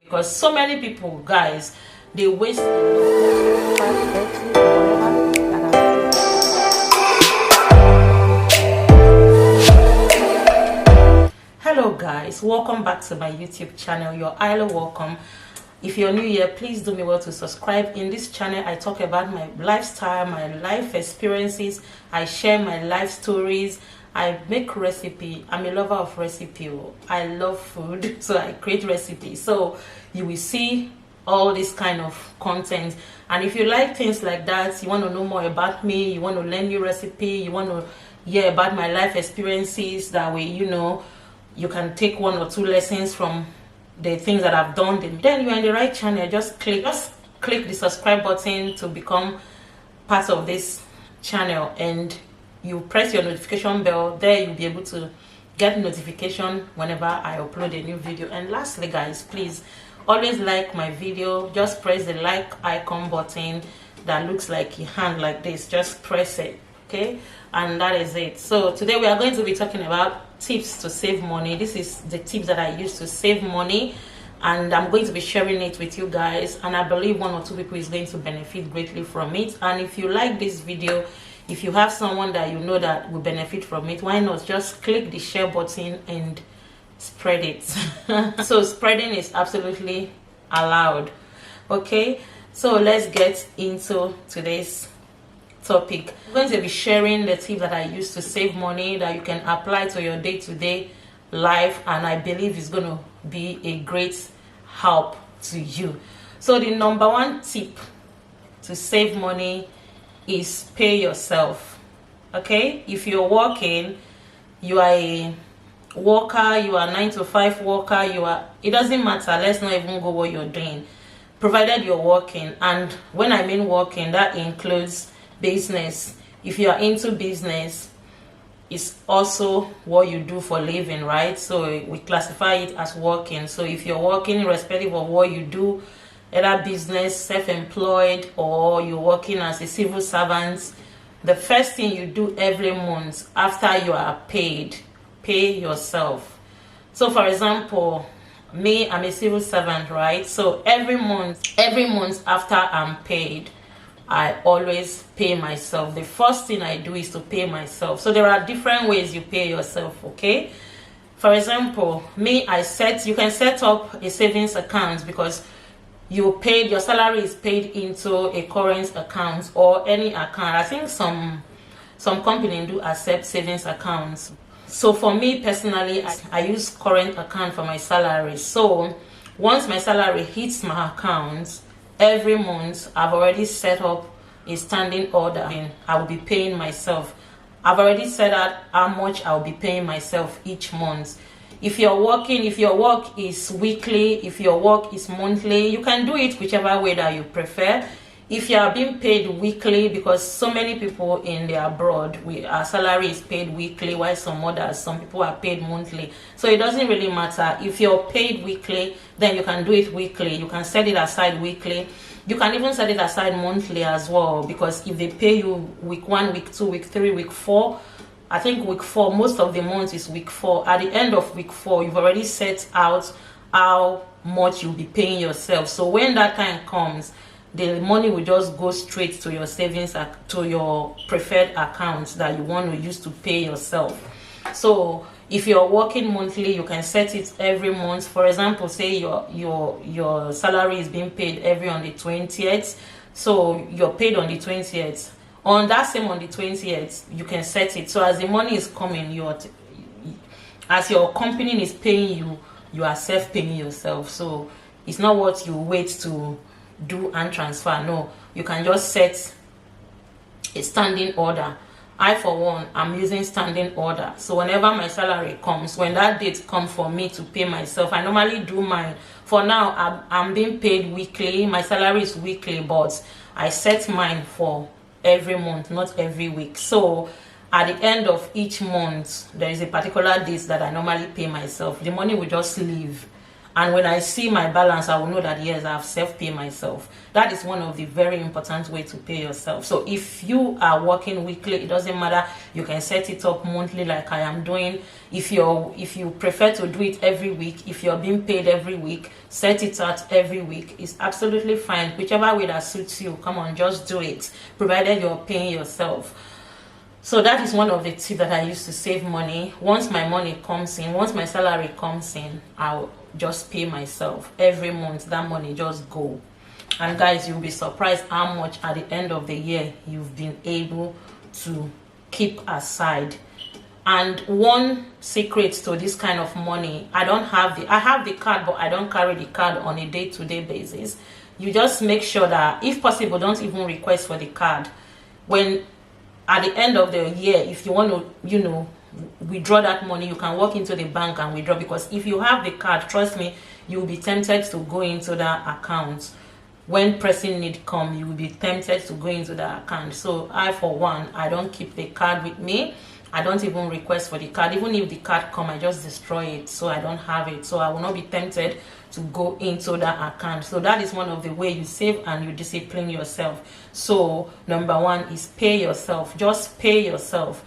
because so many people, guys, they waste. Hello guys, welcome back to my YouTube channel. You're highly welcome. If you're new here, please do me well to subscribe. In this channel, I talk about my lifestyle, my life experiences. I share my life stories. I make recipe. I'm a lover of recipe. I love food, so I create recipes. So you will see all this kind of content. And if you like things like that, you want to know more about me, you want to learn new recipe, you want to hear about my life experiences, that way, you know, you can take 1 or 2 lessons from the things that I've done, then you're in the right channel. Just click the subscribe button to become part of this channel, and you press your notification bell. There you'll be able to get notification whenever I upload a new video. And lastly, guys, please always like my video. Just press the like icon button that looks like a hand like this. Just press it, okay? And that is it. So today we are going to be talking about tips to save money. This is the tips that I use to save money, and I'm going to be sharing it with you guys, and I believe 1 or 2 people is going to benefit greatly from it. And if you like this video, if you have someone that you know that will benefit from it, why not just click the share button and spread it. So spreading is absolutely allowed. Okay, so let's get into today's topic. I'm going to be sharing the tips that I use to save money that you can apply to your day-to-day life, and I believe it's going to be a great help to you. So the number 1 tip to save money is pay yourself. Okay, if you're working, you are a worker, you are 9 to 5 worker, it doesn't matter, let's not even go what you're doing, provided you're working. And when I mean working, that includes business. If you are into business, it's also what you do for living, right? So we classify it as working. So if you're working, irrespective of what you do, either business, self-employed, or you're working as a civil servant, the first thing you do every month after you are paid, pay yourself. So for example, me, I'm a civil servant, right? So every month after I'm paid, I always pay myself. The first thing I do is to pay myself. So there are different ways you pay yourself, okay? For example, me, you can set up a savings account, because your salary is paid into a current account or any account. I think some companies do accept savings accounts. So for me personally, I use current account for my salary. So once my salary hits my account, every month I've already set up a standing order, and I will be paying myself. I've already set out how much I'll be paying myself each month. If you're working, if your work is weekly, if your work is monthly, you can do it whichever way that you prefer. If you are being paid weekly, because so many people in the abroad, our salary is paid weekly, while some people are paid monthly. So it doesn't really matter. If you're paid weekly, then you can do it weekly. You can set it aside weekly. You can even set it aside monthly as well, because if they pay you week 1, week 2, week 3, week 4, I think week 4, most of the month is week 4. At the end of week 4, you've already set out how much you'll be paying yourself. So when that time comes, the money will just go straight to your savings, to your preferred accounts that you want to use to pay yourself. So if you're working monthly, you can set it every month. For example, say your salary is being paid on the 20th. So you're paid on the 20th. On that same, on the 20th, you can set it. So as the money is coming, as your company is paying you, you are self-paying yourself. So it's not what you wait to do and transfer. No, you can just set a standing order. I, for one, I'm using standing order. So whenever my salary comes, when that date comes for me to pay myself, I normally do mine. For now, I'm being paid weekly. My salary is weekly, but I set mine for every month, not every week. So at the end of each month, there is a particular date that I normally pay myself. The money will just leave and when I see my balance, I will know that yes, I've self-pay myself. That is one of the very important way to pay yourself. So if you are working weekly, it doesn't matter, you can set it up monthly like I am doing. If you prefer to do it every week, if you're being paid every week, set it out every week. It's absolutely fine. Whichever way that suits you, come on, just do it, provided you're paying yourself. So that is one of the tips that I use to save money. Once my money comes in, once my salary comes in, I'll just pay myself every month. That money just go. And guys, you'll be surprised how much at the end of the year you've been able to keep aside. And one secret to this kind of money, I have the card, but I don't carry the card on a day-to-day basis. You just make sure that, if possible, don't even request for the card. When at the end of the year, if you want to, withdraw that money, you can walk into the bank and withdraw, because if you have the card, trust me, you will be tempted to go into that account. When pressing need come, you will be tempted to go into the account. So I, for one, I don't keep the card with me. I don't even request for the card. Even if the card come, I just destroy it, so I don't have it. So I will not be tempted to go into that account. So that is one of the way you save and you discipline yourself. So number one is pay yourself. Just pay yourself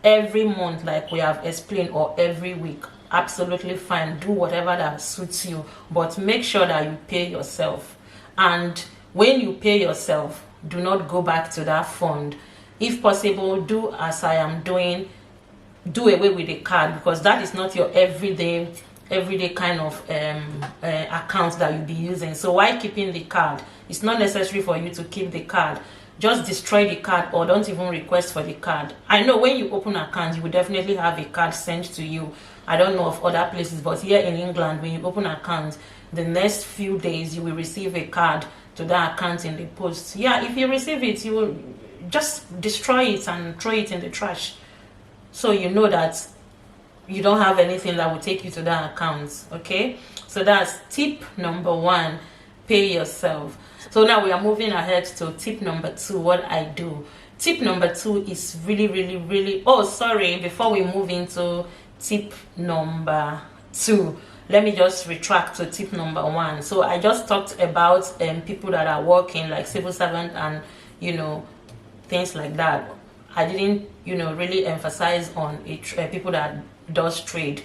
every month, like we have explained, or every week. Absolutely fine. Do whatever that suits you, but make sure that you pay yourself. And when you pay yourself, do not go back to that fund. If possible, do as I am doing, do away with the card, because that is not your everyday kind of account that you'll be using. So why keeping the card? It's not necessary for you to keep the card. Just destroy the card, or don't even request for the card. I know when you open an account, you will definitely have a card sent to you. I don't know of other places, but here in England, when you open an account, the next few days you will receive a card to that account in the post. Yeah, if you receive it, you will just destroy it and throw it in the trash, so you know that you don't have anything that will take you to that account. Okay, so that's tip number one, pay yourself. So now we are moving ahead to tip number two, what I do. Tip number two is really, oh sorry, before we move into tip number two, let me just retract to tip number one. So I just talked about people that are working like civil servant and things like that. I didn't really emphasize on people that does trade.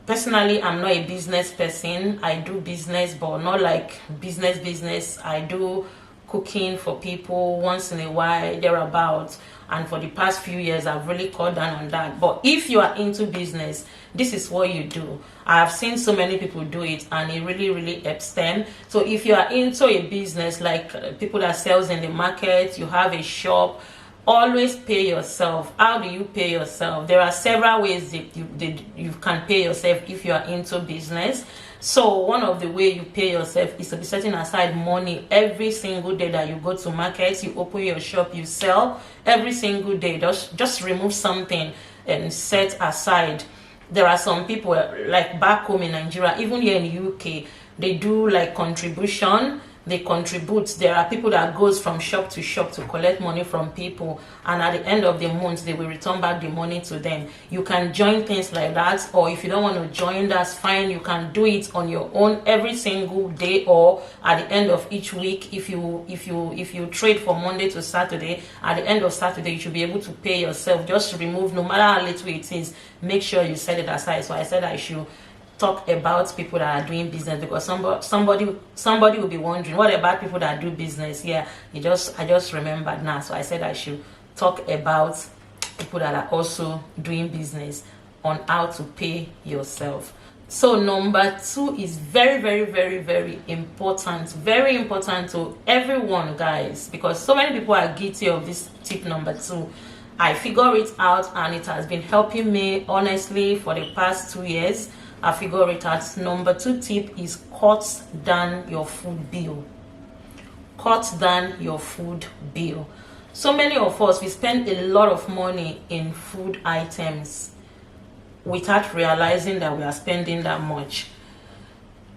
Personally, I'm not a business person. I do business, but not like business. I do cooking for people once in a while, thereabouts. And for the past few years, I've really cut down on that. But if you are into business, this is what you do. I have seen so many people do it, and it really helps them. So if you are into a business, like people that sells in the market, you have a shop, always pay yourself. How do you pay yourself? There are several ways that you can pay yourself if you are into business. So one of the way you pay yourself is to be setting aside money every single day that you go to markets, you open your shop, you sell. Every single day, just remove something and set aside. There are some people like back home in Nigeria, even here in the UK, they do like contribution. They contribute. There are people that goes from shop to shop to collect money from people, and at the end of the month they will return back the money to them. You can join things like that, or if you don't want to join, that's fine. You can do it on your own every single day, or at the end of each week. If you trade from Monday to Saturday, at the end of Saturday you should be able to pay yourself. Just remove, no matter how little it is, make sure you set it aside. So I said I should talk about people that are doing business, because somebody will be wondering, what about people that do business? Yeah, I just remembered now. So I said I should talk about people that are also doing business, on how to pay yourself. So number two is very important, very important to everyone, guys, because so many people are guilty of this tip number two. I figure it out, and it has been helping me honestly for the past 2 years. I figure it out. Number two tip is cut down your food bill. Cut down your food bill. So many of us, we spend a lot of money in food items without realizing that we are spending that much.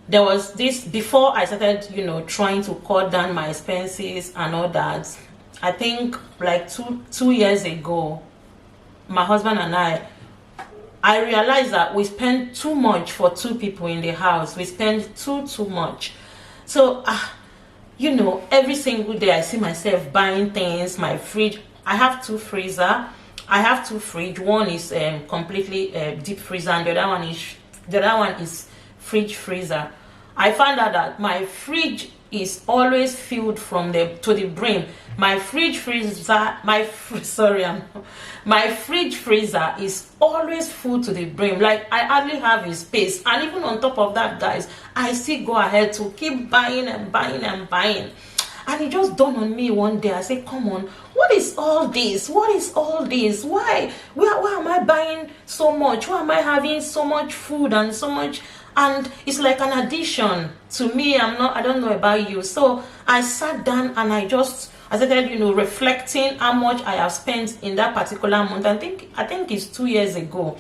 There was this, before I started trying to cut down my expenses and all that, I think like two years ago, my husband and I I realized that we spend too much for 2 people in the house. We spend too much. So you know, every single day I see myself buying things. My fridge, I have 2 freezer, I have 2 fridge. One is completely deep freezer, and the other one is fridge freezer. I found out that my fridge is always filled from the to the brim. My fridge freezer, my fridge freezer is always full to the brim. Like, I hardly have a space. And even on top of that, guys, I still go ahead to keep buying and buying and buying. And it just dawned on me one day. I said, come on, what is all this? What is all this? Why am I buying so much? Why am I having so much food and so much? And it's like an addiction to me. I don't know about you. So I sat down and I started, you know, reflecting how much I have spent in that particular month. I think it's 2 years ago.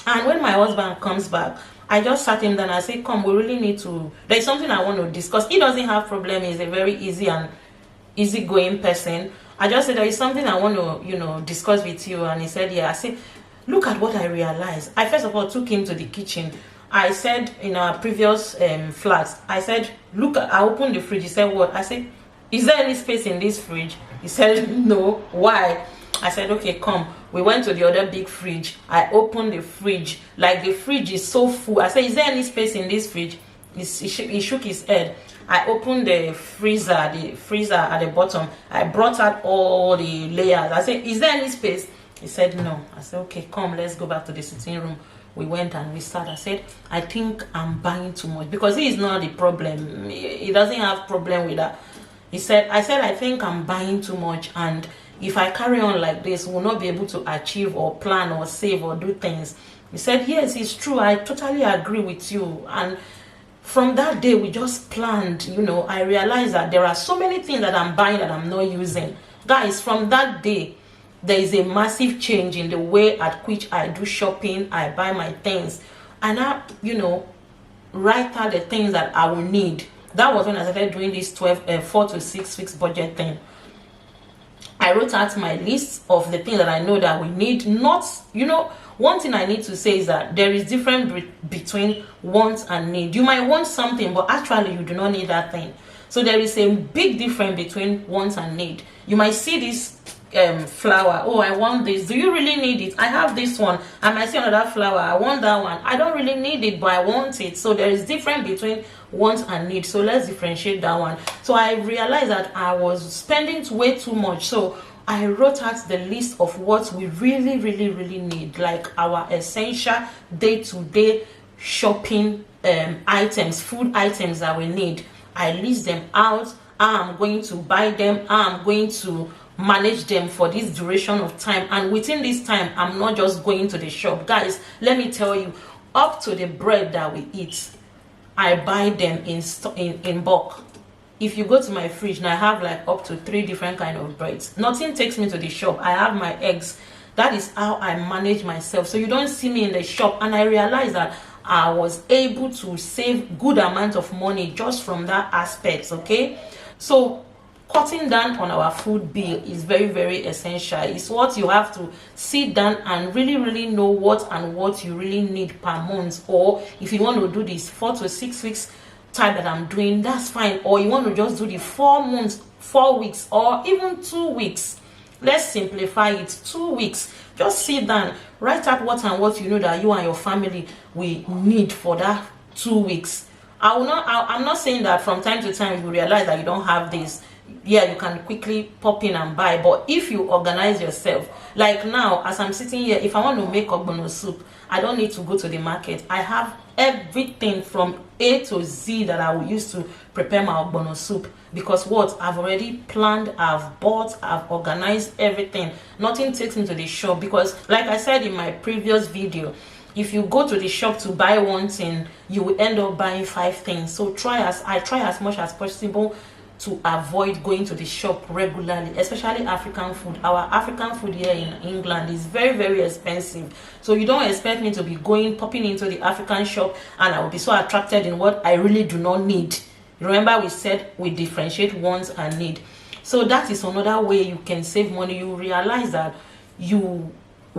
And when my husband comes back, I just sat him down and I said, come, we really need to, there's something I want to discuss. He doesn't have problem. He's a very easygoing person. I just said, there is something I want to, you know, discuss with you. And he said, yeah. I said, look at what I realized. I first of all took him to the kitchen. I said, in our previous flats, I said, look, I opened the fridge. He said, what? I said, is there any space in this fridge? He said, no. Why? I said, okay, come. We went to the other big fridge. I opened the fridge. Like, the fridge is so full. I said, is there any space in this fridge? He shook his head. I opened the freezer at the bottom. I brought out all the layers. I said, is there any space? He said, no. I said, okay, come, let's go back to the sitting room. We went and we started. I said, I think I'm buying too much, because he is not the problem. He doesn't have problem with that. I said, I think I'm buying too much, and if I carry on like this, we'll not be able to achieve or plan or save or do things. He said, yes, it's true. I totally agree with you. And from that day, we just planned, you know. I realized that there are so many things that I'm buying that I'm not using. Guys, from that day, there is a massive change in the way at which I do shopping. I buy my things, and I, you know, write out the things that I will need. That was when I started doing this 4 to 6 weeks budget thing. I wrote out my list of the things that I know that we need. Not, you know, one thing I need to say is that there is difference between want and need. You might want something, but actually you do not need that thing. So there is a big difference between want and need. You might see this flower. Oh, I want this. Do you really need it? I have this one. I might see another flower. I want that one. I don't really need it, but I want it. So there is difference between want and need. So let's differentiate that one. So I realized that I was spending way too much. So I wrote out the list of what we really need, like our essential day-to-day shopping items, food items that we need. I list them out. I'm going to buy them. I'm going to manage them for this duration of time, and within this time, I'm not just going to the shop. Guys, let me tell you, up to the bread that we eat, I buy them in bulk. If you go to my fridge now, I have like up to 3 different kind of breads. Nothing takes me to the shop. I have my eggs. That is how I manage myself. So you don't see me in the shop. And I realized that I was able to save good amount of money just from that aspect. Okay, so cutting down on our food bill is very essential. It's what you have to sit down and really know what you really need per month. Or if you want to do this 4 to 6 weeks type that I'm doing, that's fine. Or you want to just do the 4 months, 4 weeks, or even 2 weeks. Let's simplify it. 2 weeks. Just sit down, write out what you know that you and your family will need for that 2 weeks. I'm not saying that from time to time you realize that you don't have this. Yeah, you can quickly pop in and buy, but if you organize yourself, like now as I'm sitting here, if I want to make ogbono soup, I don't need to go to the market. I have everything from A to Z that I will use to prepare my ogbono soup, because what I've already planned, I've bought, I've organized everything. Nothing takes me to the shop, because like I said in my previous video, if you go to the shop to buy one thing, you will end up buying 5 things. So I try as much as possible to avoid going to the shop regularly, especially African food. Our African food here in England is very expensive. So you don't expect me to be popping into the African shop and I will be so attracted in what I really do not need. Remember, we said we differentiate wants and need. So that is another way you can save money. You realize that you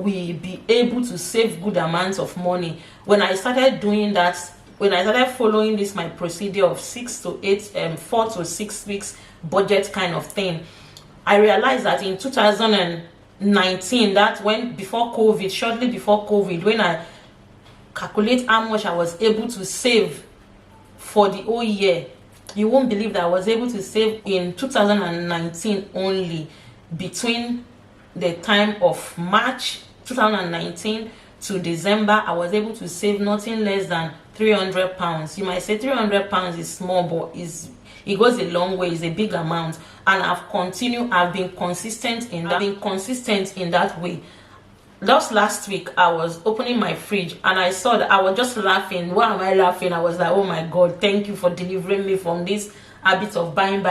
will be able to save good amounts of money. When I started doing that, when I started following this my procedure of 4 to 6 weeks budget kind of thing, I realized that in 2019, that when before COVID, shortly before COVID, when I calculate how much I was able to save for the whole year, you won't believe that I was able to save in 2019 only, between the time of March 2019 to December, I was able to save nothing less than £300. You might say £300 is small, but it goes a long way. It's a big amount, and I've been consistent in that way. Just last week, I was opening my fridge and I saw that I was just laughing. Why am I laughing? I was like, oh my God, thank you for delivering me from this habit of buying.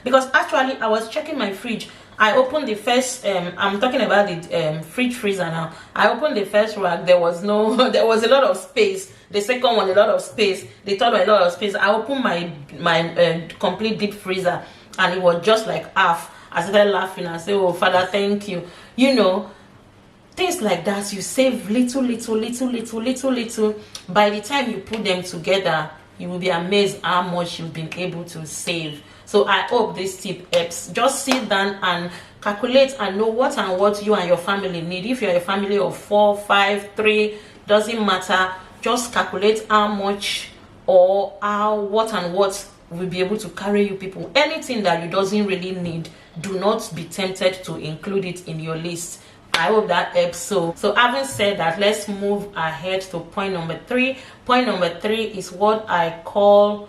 Because actually, I was checking my fridge. I opened the first, I'm talking about the fridge freezer now. I opened the first rack. There was a lot of space. The second one, a lot of space. The third one, a lot of space. I opened my complete deep freezer and it was just like half. I started laughing and said, oh, Father, thank you. You know, things like that, you save little. By the time you put them together, you will be amazed how much you've been able to save. So I hope this tip helps. Just sit down and calculate and know what you and your family need. If you're a family of 4, 5, 3, doesn't matter. Just calculate how much or what will be able to carry you people. Anything that you doesn't really need, do not be tempted to include it in your list. I hope that helps. So having said that, let's move ahead to point number 3. Point number 3 is what I call